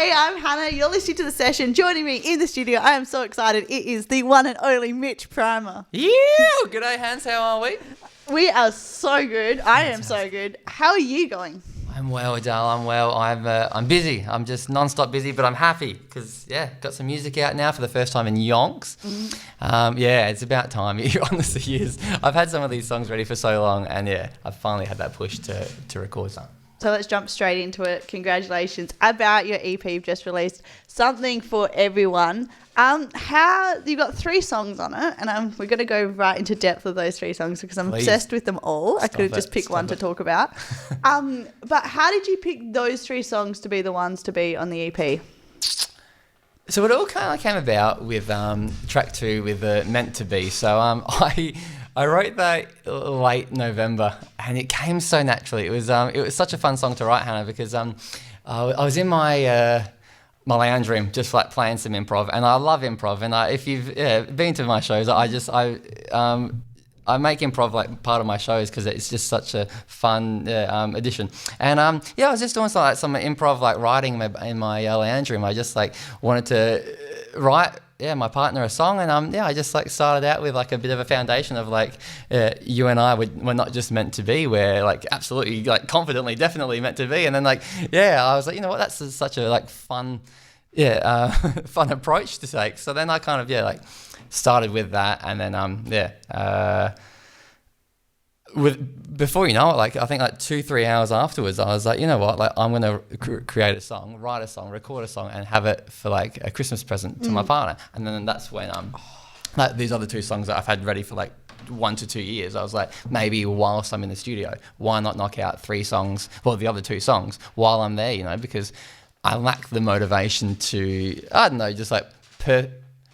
Hey, I'm Hannah. You're listening to The Sesh'n. Joining me in the studio, I am so excited. It is the one and only Mitch Primer. Yeah, g'day Hans, how are we? We are so good. I am so good. How are you going? I'm well, Adele, I'm well. I'm busy. I'm just non-stop busy, but I'm happy because, got some music out now for the first time in yonks. It's about time. It honestly is. I've had some of these songs ready for so long, and I've finally had that push to record some. So let's jump straight into it. Congratulations about your EP you've just released. Something for everyone. You've got 3 songs on it, and we're going to go right into depth of those 3 songs because I'm obsessed with them all. I could have just picked one to talk about. But how did you pick those 3 songs to be the ones to be on the EP? So it all kind of came about with track 2 with Meant to Be. So I wrote that late November, and it came so naturally. It was such a fun song to write, Hannah, because I was in my lounge room just like playing some improv, and I love improv. And if you've been to my shows, I make improv like part of my shows because it's just such a fun addition. And I was just doing some improv like writing in my lounge room. I just like wanted to write my partner a song, and I just like started out with like a bit of a foundation of like you and I were not just meant to be, we're like absolutely like confidently definitely meant to be. And then I was like, you know what, that's such a like fun fun approach to take. So then I kind of started with that, and then before you know it, like I think like 2-3 hours afterwards, I was like, you know what, like I'm gonna create a song, write a song, record a song, and have it for like a Christmas present to my partner. And then that's when like these other 2 songs that I've had ready for like 1 to 2 years, I was like, maybe whilst I'm in the studio, why not knock out 3 songs, well the other 2 songs while I'm there, because I lack the motivation to, I don't know, just like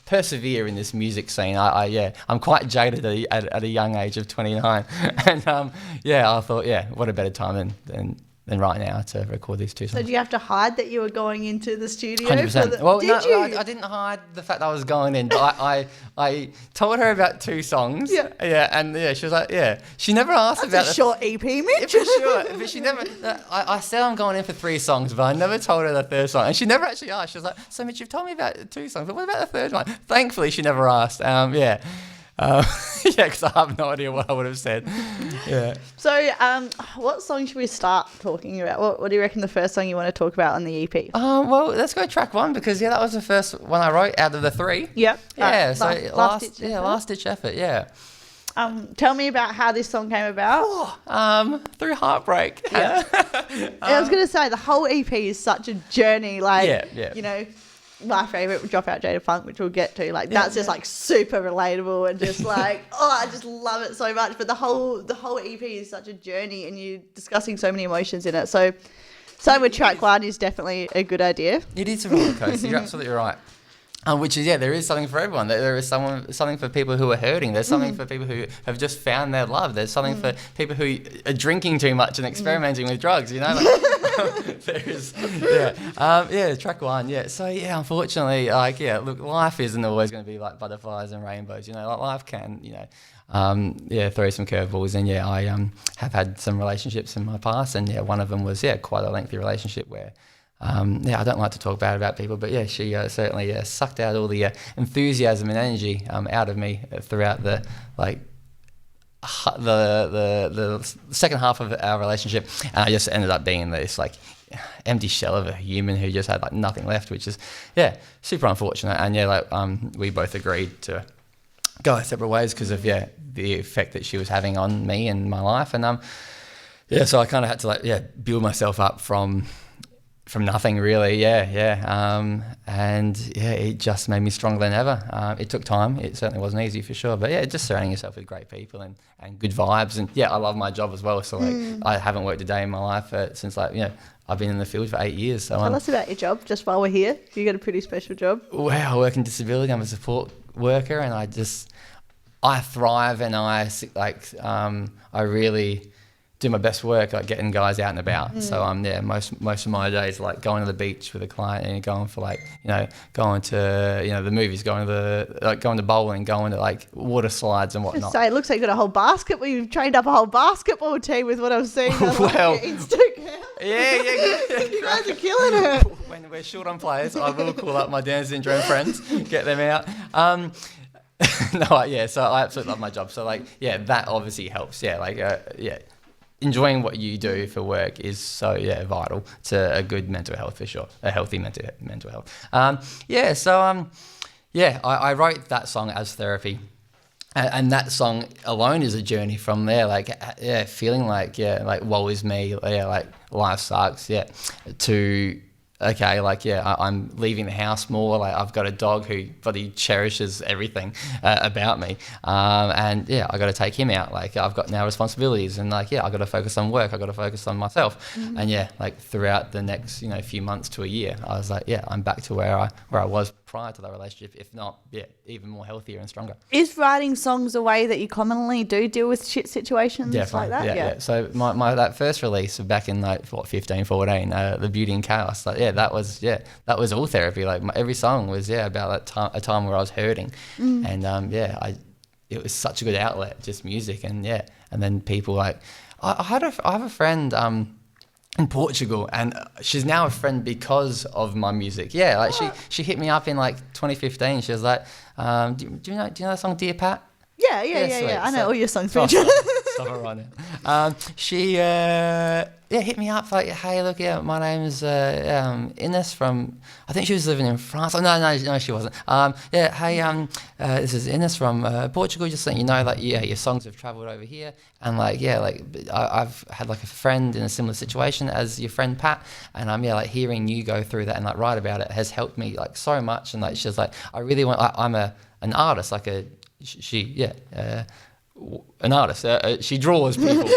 persevere in this music scene. I'm quite jaded at a young age of 29, and I thought, what a better time than right now to record these 2 songs. So do you have to hide that you were going into the studio? 100%. Well, Did you? I didn't hide the fact that I was going in, but I told her about 2 songs. And she was like, She never asked about a short EP, Mitch. Yeah, for sure. But she never. I said I'm going in for 3 songs, but I never told her the 3rd song, and she never actually asked. She was like, "So Mitch, you've told me about 2 songs, but what about the 3rd one?" Thankfully, she never asked. Because I have no idea what I would have said. Yeah. So, what song should we start talking about? What do you reckon the first song you want to talk about on the EP? Well, let's go track 1 because that was the first one I wrote out of the 3. Yep. Yeah. So last ditch effort. Yeah. Tell me about how this song came about. Through heartbreak. Yeah. I was going to say the whole EP is such a journey. Like, my favourite, Dropout Jada Funk, which we'll get to, like that's just like super relatable and just like I just love it so much. But the whole EP is such a journey, and you're discussing so many emotions in it. So starting with track 1 is definitely a good idea. It is a roller coaster. You're absolutely right. Which is, there is something for everyone. There is something for people who are hurting. There's something for people who have just found their love. There's something for people who are drinking too much and experimenting with drugs, There's, track 1, So, unfortunately, look, life isn't always going to be like butterflies and rainbows, like life can, throw some curveballs. And, I have had some relationships in my past, and, one of them was, quite a lengthy relationship where, I don't like to talk bad about people, but she certainly sucked out all the enthusiasm and energy out of me throughout the second half of our relationship, and I just ended up being this like empty shell of a human who just had like nothing left, which is super unfortunate. And we both agreed to go our separate ways because of the effect that she was having on me and my life, and so I kind of had to build myself up from nothing really, and it just made me stronger than ever. It took time. It certainly wasn't easy for sure, but just surrounding yourself with great people and good vibes, and I love my job as well. So I haven't worked a day in my life since I've been in the field for 8 years. So tell us about your job, just while we're here. You got a pretty special job. Well, I work in disability. I'm a support worker, and I thrive, and I really do my best work, like getting guys out and about. So most of my days like going to the beach with a client and going for like, going to, the movies, going to bowling, going to like water slides and whatnot. So it looks like you got a whole basketball. You've trained up a whole basketball team with what I've seen on your Instagram. Yeah. You guys are killing it. When we're short on players, I will call up my Down syndrome friends, get them out. So I absolutely love my job. So that obviously helps. Enjoying what you do for work is so vital to a good mental health for sure, a healthy mental health. I wrote that song as therapy, and that song alone is a journey from there. Feeling like woe is me, like life sucks, to okay, I'm leaving the house more. Like I've got a dog who bloody cherishes everything about me, and I got to take him out. Like I've got now responsibilities, and I got to focus on work. I got to focus on myself, and throughout the next few months to a year, I was like, I'm back to where I was prior to the relationship, if not, even more healthier and stronger. Is writing songs a way that you commonly do deal with shit situations? Definitely, like that? Yeah. So my that first release back in 15, 14, The Beauty in Chaos, that was all therapy. Like every song was about a time where I was hurting, and it was such a good outlet, just music, and then people like I have a friend in Portugal, and she's now a friend because of my music. She hit me up in 2015. She was like, do you know the song Dear Pat? Yeah. I know all your songs. Stop it right now. She hit me up like, hey, look, my name's Ines from, I think she was living in France. Oh, no, she wasn't. This is Ines from Portugal. Just letting you know, your songs have travelled over here, and I've had a friend in a similar situation as your friend Pat, and hearing you go through that and write about it has helped me so much. And she's like, I really want. I'm an artist, an artist. She draws people.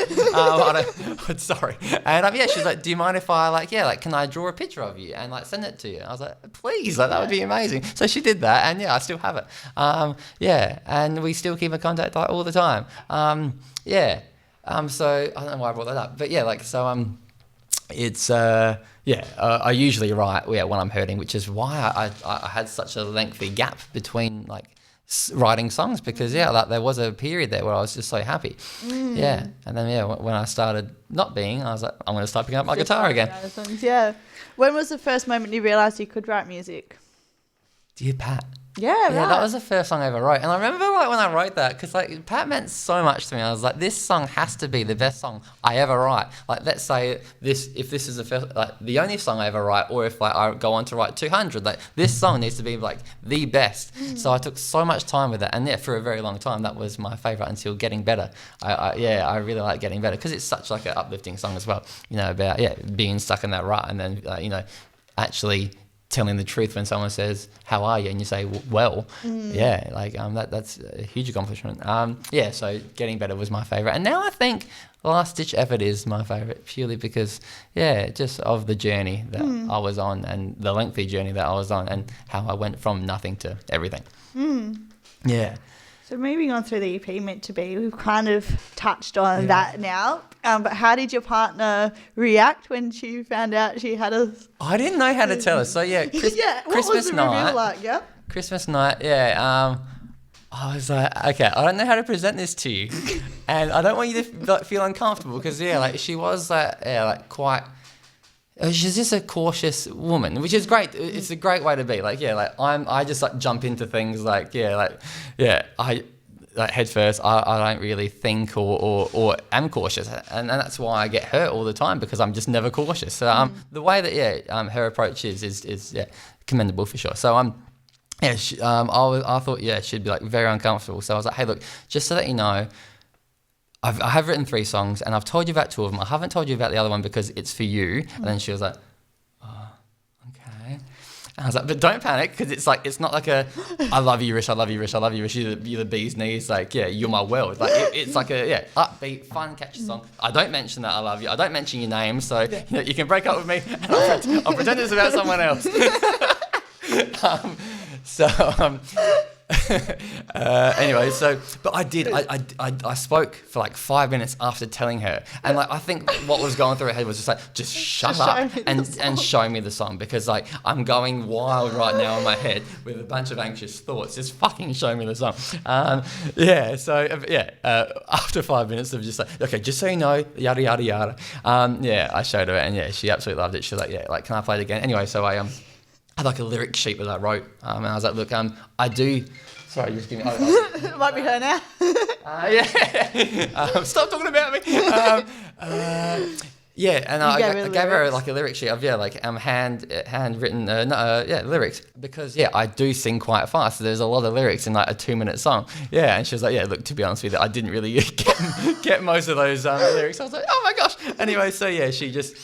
Sorry. And she's like, do you mind if I can I draw a picture of you and send it to you? And I was like, please, that would be amazing. So she did that, and I still have it. And we still keep in contact all the time. So I don't know why I brought that up, but it's I usually write when I'm hurting, which is why I had such a lengthy gap between writing songs, because there was a period there where I was just so happy, and then when I started not being, I was like, I'm going to start picking up my guitar again. When was the first moment you realised you could write music? Dear Pat. Yeah, that was the first song I ever wrote. And I remember when I wrote that, because Pat meant so much to me. I was like, this song has to be the best song I ever write. Let's say if this is the first, the only song I ever write, or if I go on to write 200, this song needs to be the best. So I took so much time with it, and for a very long time that was my favourite until Getting Better. I really like Getting Better because it's such an uplifting song as well. About being stuck in that rut, and then actually telling the truth when someone says, how are you? And you say, well, that's a huge accomplishment. So Getting Better was my favourite. And now I think Last Ditch Effort is my favourite, purely because, just of the journey that I was on, and the lengthy journey that I was on, and how I went from nothing to everything. Yeah. So moving on through the EP Meant to Be, we've kind of touched on that now. But how did your partner react when she found out she had a... I didn't know how to tell her. So what Christmas was the night, reveal like? Yeah. Christmas night, I was like, okay, I don't know how to present this to you, and I don't want you to feel uncomfortable, because she was quite. She's just a cautious woman, which is great. It's a great way to be. I just jump into things head first. I don't really think or am cautious, and that's why I get hurt all the time, because I'm just never cautious. So the way that her approach is commendable for sure. So I thought she'd be very uncomfortable. So I was like, hey, look, just so that you know, I have written 3 songs, and I've told you about 2 of them. I haven't told you about the other one because it's for you. And then she was like, oh, okay. And I was like, but don't panic, because it's not like a, I love you, Rish, I love you, Rish, I love you, Rish, you're the bee's knees, you're my world. It's like a, upbeat, fun, catchy song. I don't mention that I love you. I don't mention your name, so you can break up with me, and I'll pretend it's about someone else. Anyway, but I did. I spoke for like 5 minutes after telling her, and like I think what was going through her head was just like, just shut up and show me the song, because like I'm going wild right now in my head with a bunch of anxious thoughts. Just fucking show me the song. After 5 minutes of just like, okay, just so you know, yada yada yada. I showed her, and she absolutely loved it. She was like, can I play it again? Anyway, so I had like a lyric sheet that I wrote, and I was like, look, I do. Sorry, just give me. It might be her now. Stop talking about me. And I gave her like a lyric sheet of handwritten lyrics, because I do sing quite fast. So there's a lot of lyrics in like a 2-minute song. And she was like, look, to be honest with you, I didn't really get most of those lyrics. I was like, oh my gosh. Anyway, so she just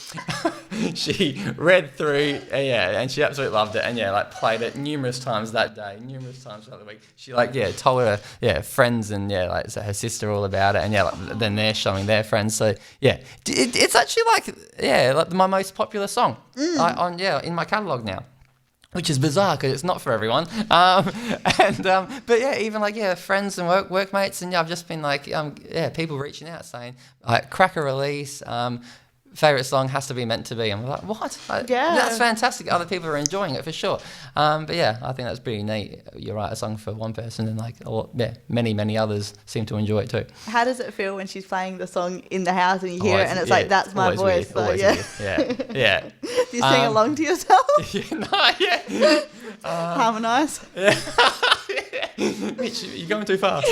she read through and she absolutely loved it, and like played it numerous times that day, numerous times throughout the week. She told her friends and so her sister all about it, and then they're showing their friends. So it's actually like my most popular song in my catalogue now, which is bizarre because it's not for everyone. But even like friends and workmates, and I've just been like people reaching out saying like crack a release. Favorite song has to be Meant to Be. I'm like, what? That's fantastic. Other people are enjoying it for sure. I think that's pretty neat. You write a song for one person, and like many others seem to enjoy it too. How does it feel when she's playing the song in the house and you hear it and it's like, that's my voice? Weird. Yeah. Do you sing along to yourself? Harmonise? Mitch, you're going too fast.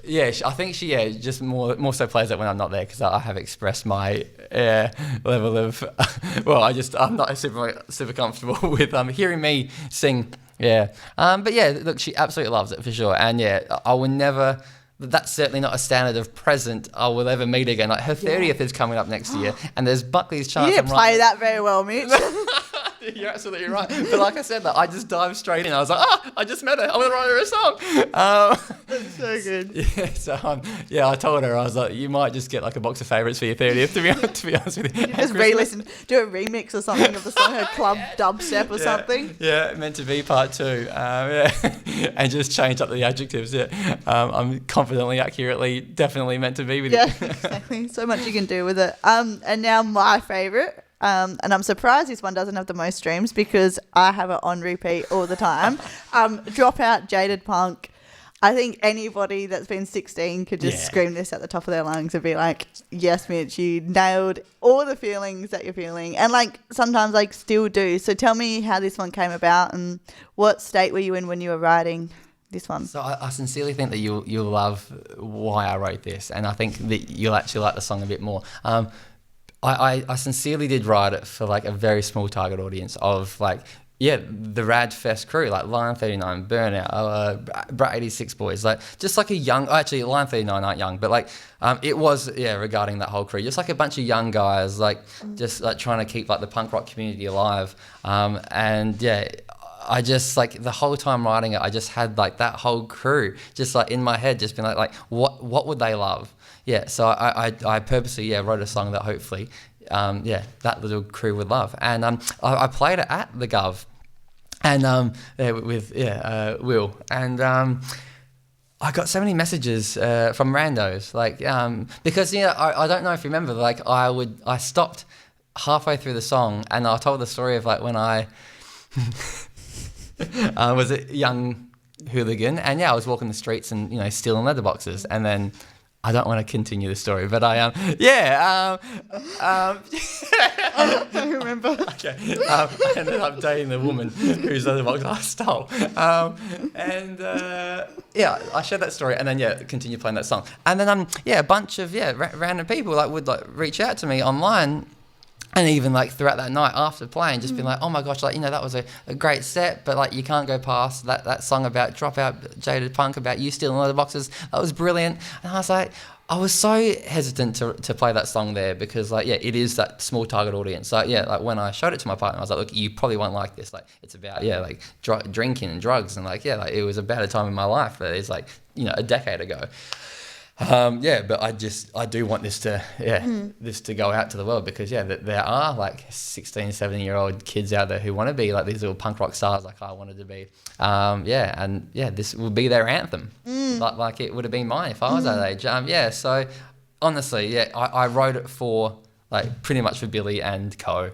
I think she just more so plays it when I'm not there, because I have expressed my level of I'm not super comfortable with hearing me sing. Look, she absolutely loves it for sure, and I will never. That's certainly not a standard of present I will ever meet again. Like her 30th is coming up next year, and there's Buckley's chance. You didn't play that very well, Mitch. You're absolutely right. But like I said, I just dived straight in. I was like, I just met her. I'm going to write her a song. That's so good. I told her, I was like, you might just get like a box of favourites for your 30th, to be honest with you. Just re-listen, do a remix or something of the song, a club dubstep or something. Meant to be part 2. And just change up the adjectives. I'm confidently, accurately, definitely meant to be with you. Yeah, exactly. So much you can do with it. And now my favourite. And I'm surprised this one doesn't have the most streams, because I have it on repeat all the time. Dropout, Jaded Punk. I think anybody that's been 16 could just scream this at the top of their lungs and be like, yes, Mitch, you nailed all the feelings that you're feeling. And like sometimes like still do. So tell me how this one came about and what state were you in when you were writing this one? So I sincerely think that you'll love why I wrote this, and I think that you'll actually like the song a bit more. I sincerely did write it for like a very small target audience of like, the Rad Fest crew, like Line 39, Burnout, Brat 86 boys, like just like a young, actually Line 39 aren't young, but like it was, regarding that whole crew, just like a bunch of young guys, like just like trying to keep like the punk rock community alive. I just like the whole time writing it, I just had like that whole crew just like in my head, just being like what would they love? So I purposely wrote a song that hopefully that little crew would love, and I played it at the Gov, and with Will, and I got so many messages from randos, like because I don't know if you remember, like I stopped halfway through the song and I told the story of like when I was a young hooligan, and I was walking the streets and stealing leather boxes, and then I don't want to continue the story, but I I remember. Okay, I ended up dating the woman whose leather box I stole, I shared that story, and then continued playing that song, and then a bunch of random people like would like reach out to me online. And even like throughout that night after playing, just being like, oh my gosh, like, that was a great set, but like you can't go past that song about Dropout, Jaded Punk, about you stealing leather boxes. That was brilliant. And I was like, I was so hesitant to play that song there because like, it is that small target audience. So like when I showed it to my partner, I was like, look, you probably won't like this. Like it's about, like drinking and drugs. And like, like it was about a time in my life that is like, a decade ago. But I do want this to this to go out to the world, because there are like 16, 17-year-old kids out there who want to be like these little punk rock stars like I wanted to be. This will be their anthem, like it would have been mine if I was that age. So honestly, I wrote it for like pretty much for Billy and Co.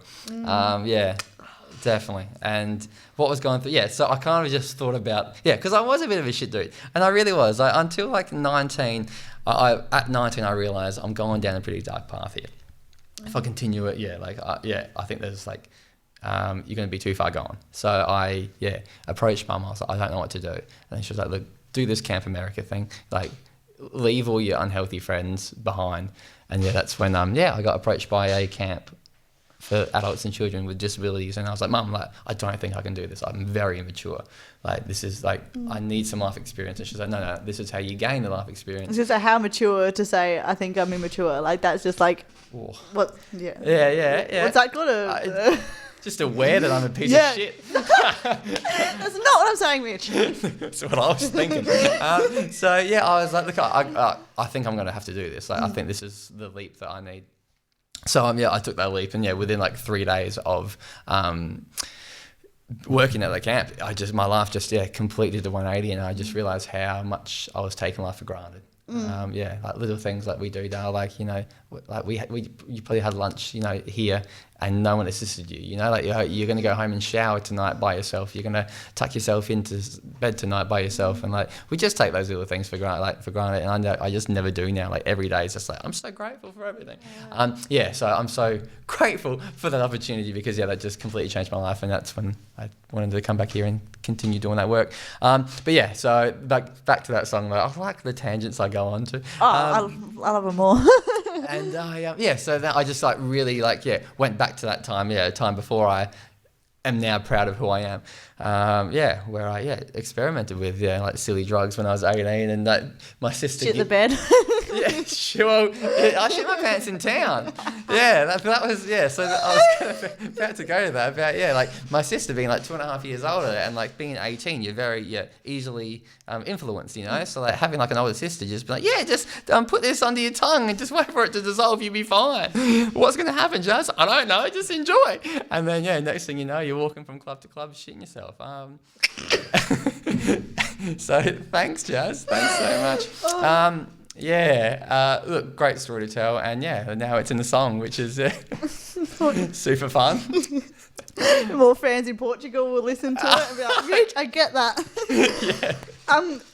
Definitely. And what was going through, so I kind of just thought about, because I was a bit of a shit dude. And I really was. Like, until like 19, at 19, I realised I'm going down a pretty dark path here. If I continue it, I think there's like, you're going to be too far gone. So I, approached Mum. I was like, I don't know what to do. And she was like, look, do this Camp America thing. Like, leave all your unhealthy friends behind. And that's when, I got approached by a camp for adults and children with disabilities, and I was like, Mum, like, I don't think I can do this. I'm very immature. Like, this is like, I need some life experience. And she's like, no, this is how you gain the life experience. It's just like, how mature to say, I think I'm immature. Like, that's just like, what? Yeah. What's that called? Just aware that I'm a piece of shit. That's not what I'm saying, Mitch. That's what I was thinking. I was like, look, I think I'm going to have to do this. Like, I think this is the leap that I need. So I took that leap, and within like 3 days of working at the camp, my life just completely did a 180, and I just realised how much I was taking life for granted. Like little things like we do now, like like you probably had lunch, here, and no one assisted you. Like you're going to go home and shower tonight by yourself. You're going to tuck yourself into bed tonight by yourself, and like we just take those little things for granted. And I just never do now. Like every day is just like, I'm so grateful for everything. So I'm so grateful for that opportunity, because that just completely changed my life, and that's when I wanted to come back here and continue doing that work. So back to that song. Like, I like the tangents I go on to. I love them more. And so that I just like really went back to that time, time before I am now proud of who I am. Where I experimented with like silly drugs when I was 18, and like my sister shit the bed. Sure. I shit my pants in town. That was So I was about to go to that. About like my sister being like 2.5 years older, and like being 18, you're very easily influenced, So like having like an older sister just be like, just put this under your tongue and just wait for it to dissolve, you'll be fine. What's gonna happen, Jazz? I don't know. Just enjoy. And then next thing you know, you're walking from club to club shitting yourself. So thanks, Jazz. Thanks so much. Look, great story to tell, and now it's in the song, which is super fun. More fans in Portugal will listen to it and be like, Rich, I get that.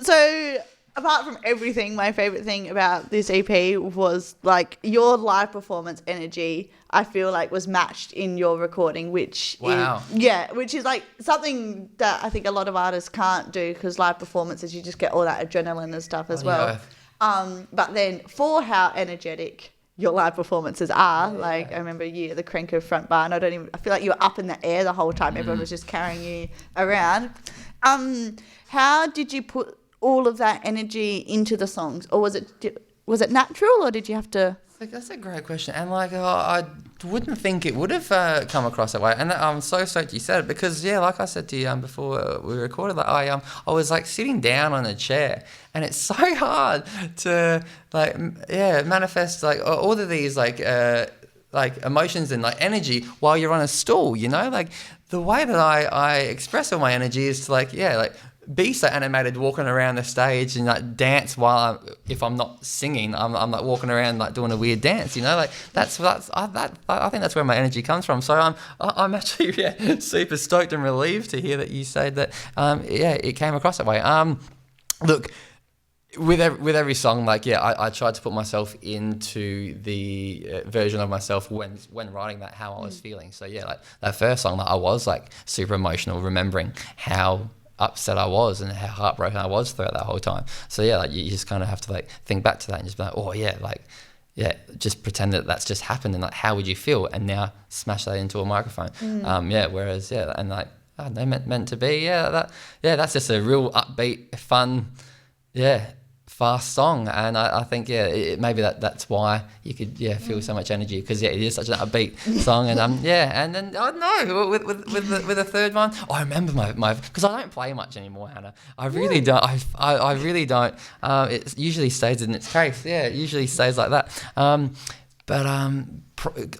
So apart from everything, my favourite thing about this EP was like your live performance energy, I feel like was matched in your recording, which is like something that I think a lot of artists can't do, because live performances, you just get all that adrenaline and stuff as well. But then for how energetic your live performances are, I remember the Cranker front bar, and I feel like you were up in the air the whole time. Everyone was just carrying you around. How did you put all of that energy into the songs, or was it natural, or did you have to? That's a great question, and I wouldn't think it would have come across that way, and I'm so stoked you said it, because like I said to you before we recorded, like I was like sitting down on a chair, and it's so hard to manifest like all of these like emotions and like energy while you're on a stool, like the way that I express all my energy is to be so animated, walking around the stage and like dance while if I'm not singing, I'm like walking around like doing a weird dance, I think that's where my energy comes from. So I'm actually super stoked and relieved to hear that you say that it came across that way. Look, with every song, I tried to put myself into the version of myself when writing that, how I was feeling. So that first song, that I was like super emotional, remembering how upset I was and how heartbroken I was throughout that whole time. So you just kind of have to like think back to that and just be like, just pretend that that's just happened, and like how would you feel, and now smash that into a microphone. Whereas and like they meant to be that's just a real upbeat, fun fast song, and I think maybe that's why you could feel so much energy, because it is such an upbeat song. And and then I don't know, with the third one, I remember my because I don't play much anymore, Hannah. I really don't. I really don't. It usually stays in its case. It usually stays like that.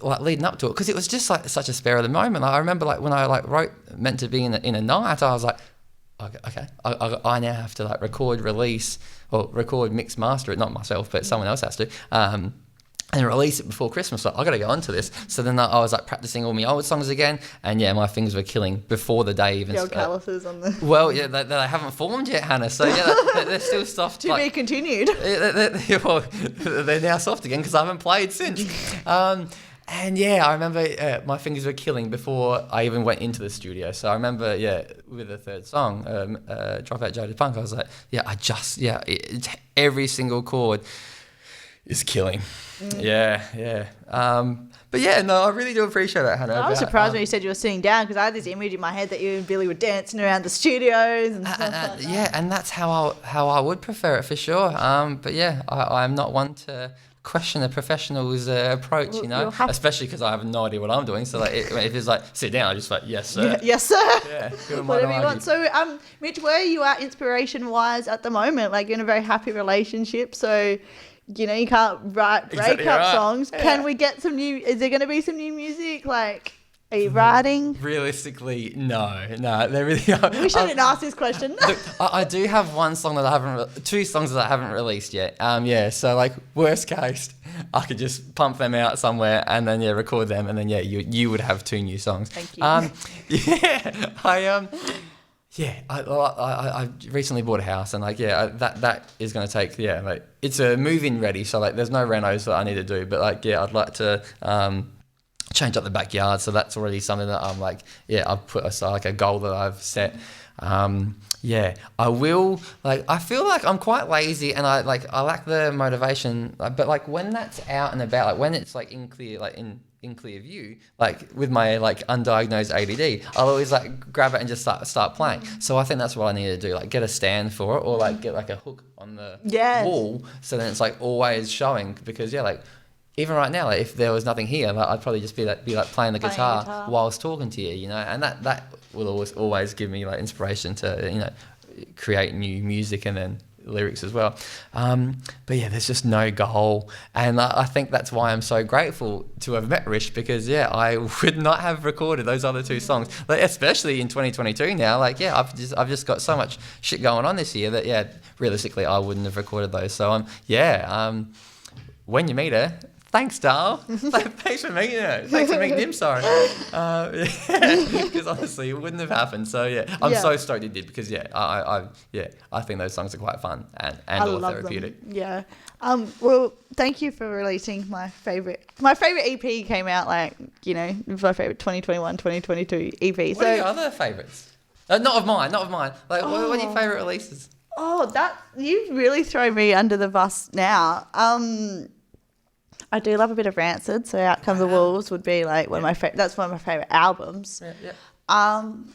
Like leading up to it, because it was just like such a spare of the moment. Like, I remember like when I like wrote Meant to Be in a Night, I was like, okay, I now have to like record, mix, master it, not myself, but someone else has to, and release it before Christmas. So I got to go onto this. So then I was like practicing all my old songs again, and my fingers were killing before the day even. Your calluses on the. Well, they haven't formed yet, Hannah. So they're still soft. To be continued. They're now soft again because I haven't played since. And I remember my fingers were killing before I even went into the studio. So I remember, with the third song, Dropout Jaded Punk, I was like, every single chord is killing. But I really do appreciate that, Hannah. I was surprised when you said you were sitting down, because I had this image in my head that you and Billy were dancing around the studios and stuff like that. And that's how I would prefer it for sure. I'm not one to question a professional's approach, especially because I have no idea what I'm doing. So like, if it's like sit down, I just like, yes sir. Yes sir. Yeah, whatever you want. So Mitch, where are you at inspiration wise at the moment? Like, you're in a very happy relationship, so you can't write breakup songs. Yeah. Can we get some new? Is there going to be some new music? Like, are you writing? Realistically, no. They really are. We shouldn't ask this question. Look, I do have one song that two songs that I haven't released yet. So like worst case, I could just pump them out somewhere and then record them, and then you would have two new songs. Thank you. I recently bought a house, and that is going to take it's a move-in ready, so like there's no renos that I need to do, but I'd like to change up the backyard, so that's already something that I'm like I've put aside, like a goal that I've set. I will, I feel like I'm quite lazy, and I lack the motivation, but like when that's out and about, like when it's like in clear, like in clear view, like with my undiagnosed ADD, I'll always grab it and just start playing. So I think that's what I need to do, get a stand for it, or get a hook on the wall, so then it's always showing, because even right now, if there was nothing here, I'd probably just be playing the guitar whilst talking to you, and that will always give me inspiration to create new music and then lyrics as well. There's just no goal, and I think that's why I'm so grateful to have met Rish, because I would not have recorded those other two songs, especially in 2022 now. I've just got so much shit going on this year that realistically I wouldn't have recorded those. So when you meet her, thanks, Dal. Thanks for meeting her. Thanks for meeting him, sorry. Because honestly, it wouldn't have happened. So, I'm so stoked it did, because, I think those songs are quite fun and all therapeutic. Them. Yeah. Well, thank you for releasing my favourite EP came out, my favourite 2021, 2022 EP. What are your other favourites? Not of mine. What are your favourite releases? Oh, you've really thrown me under the bus now. I do love a bit of Rancid, so Out Come the Wolves would be one of my that's one of my favourite albums. I'm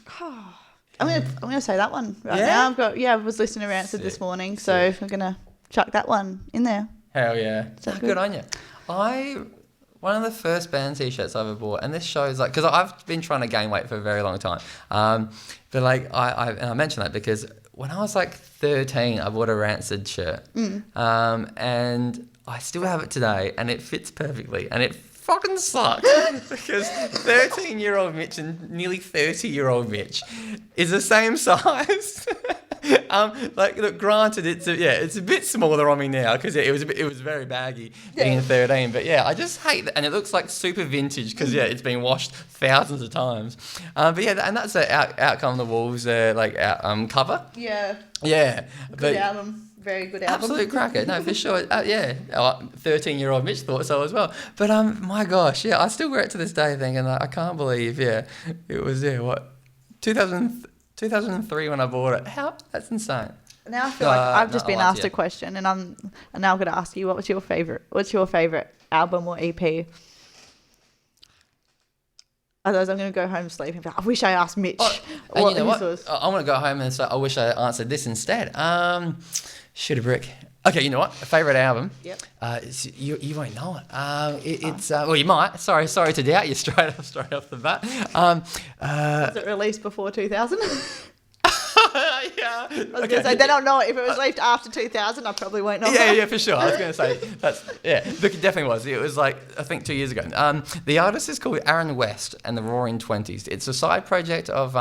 gonna say that one now. I was listening to Rancid this morning, so I'm gonna chuck that one in there. Hell yeah. Good on you. One of the first band t-shirts I ever bought, and this shows because I've been trying to gain weight for a very long time, but I mention that because when I was 13, I bought a Rancid shirt, and I still have it today, and it fits perfectly, and it fucking sucks because 13-year-old Mitch and nearly 30-year-old Mitch is the same size. Look, granted, it's a bit smaller on me now because it was very baggy being 13. But I just hate that, and it looks super vintage because it's been washed thousands of times. And that's Out Come the Wolves cover. Yeah. Yeah. Good album. Very good album. Absolute cracker. No, for sure. 13-year-old Mitch thought so as well. But my gosh, I still wear it to this day thinking I can't believe, it was 2003 when I bought it. That's insane. Now I feel I've just been asked a question, and I'm now going to ask you, what's your favorite album or EP? Otherwise, I'm going to go home sleeping. I wish I asked Mitch. You know what? I want to go home and say, I wish I answered this instead. Shoot a Brick. Okay, you know what? A favourite album. Yep. You won't know it. It's well, you might. Sorry to doubt you straight off the bat. Was it released before 2000? Yeah. I was going to say, then I'll know it. If it was released after 2000, I probably won't know. Yeah, for sure. I was going to say, look, it definitely was. It was like, I think 2 years ago. The artist is called Aaron West and the Roaring Twenties. It's a side project of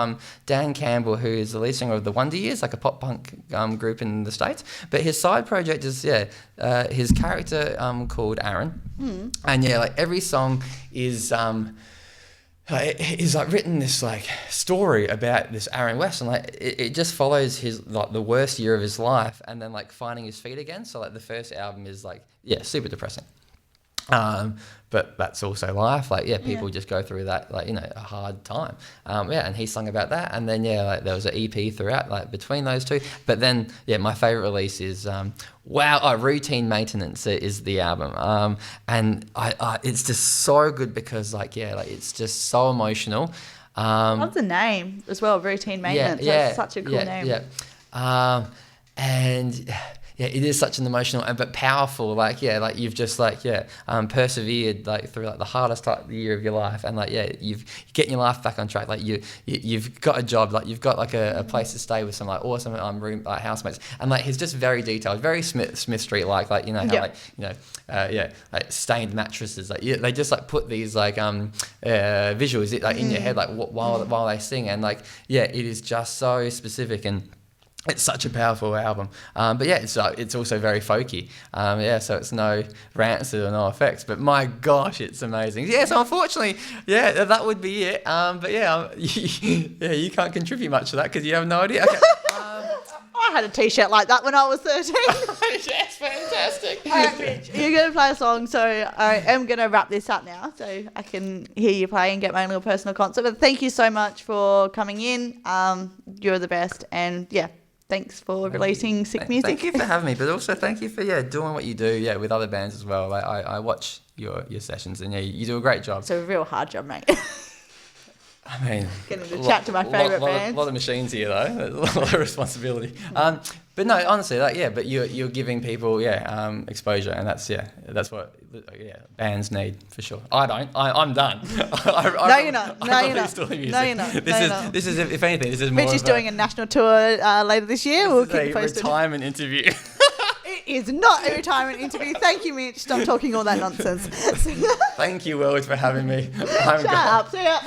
Dan Campbell, who is the lead singer of the Wonder Years, like a pop punk group in the States. But his side project is, his character called Aaron. Mm. And like every song is... he's like written this like story about this Aaron West, and like it just follows his like the worst year of his life, and then like finding his feet again. So like the first album is like super depressing, but that's also life. Like people just go through that like a hard time. And he sung about that, and then like there was an EP throughout like between those two. But then my favorite release is Routine Maintenance is the album, and I it's just so good because like it's just so emotional. I love the name as well, Routine Maintenance. That's such a cool name. And it is such an emotional but powerful like you've just persevered like through like the hardest year of your life, and you've getting your life back on track. Like you've got a job, like you've got like a place to stay with some like awesome room like housemates, and like he's just very detailed, very Smith Street like stained mattresses, like they just like put these like visuals like in your head like while they sing, and like it is just so specific, and it's such a powerful album, but it's also very folky. So it's no Rancid or no effects, but my gosh, it's amazing. So unfortunately, that would be it. But you can't contribute much to that because you have no idea. Okay. I had a T-shirt like that when I was 13. Yes, fantastic. All right, Mitch, you're going to play a song, so I am going to wrap this up now so I can hear you play and get my own little personal concert. But thank you so much for coming in. You're the best, and thanks for releasing sick music. Thank you for having me, but also thank you for doing what you do with other bands as well. Like I watch your sessions, and you do a great job. It's a real hard job, mate. I mean, getting to chat to my favourite bands. A lot of machines here though. There's a lot of responsibility. But no, honestly, but you're giving people exposure, and that's what bands need for sure. I don't. I'm done. No, you're not. No, you're not. This is if anything, this is more. Mitch is doing a national tour later this year. We'll keep you posted. Retirement interview. It is not a retirement interview. Thank you, Mitch. Stop talking all that nonsense. Thank you, World, for having me. Shut up. See ya.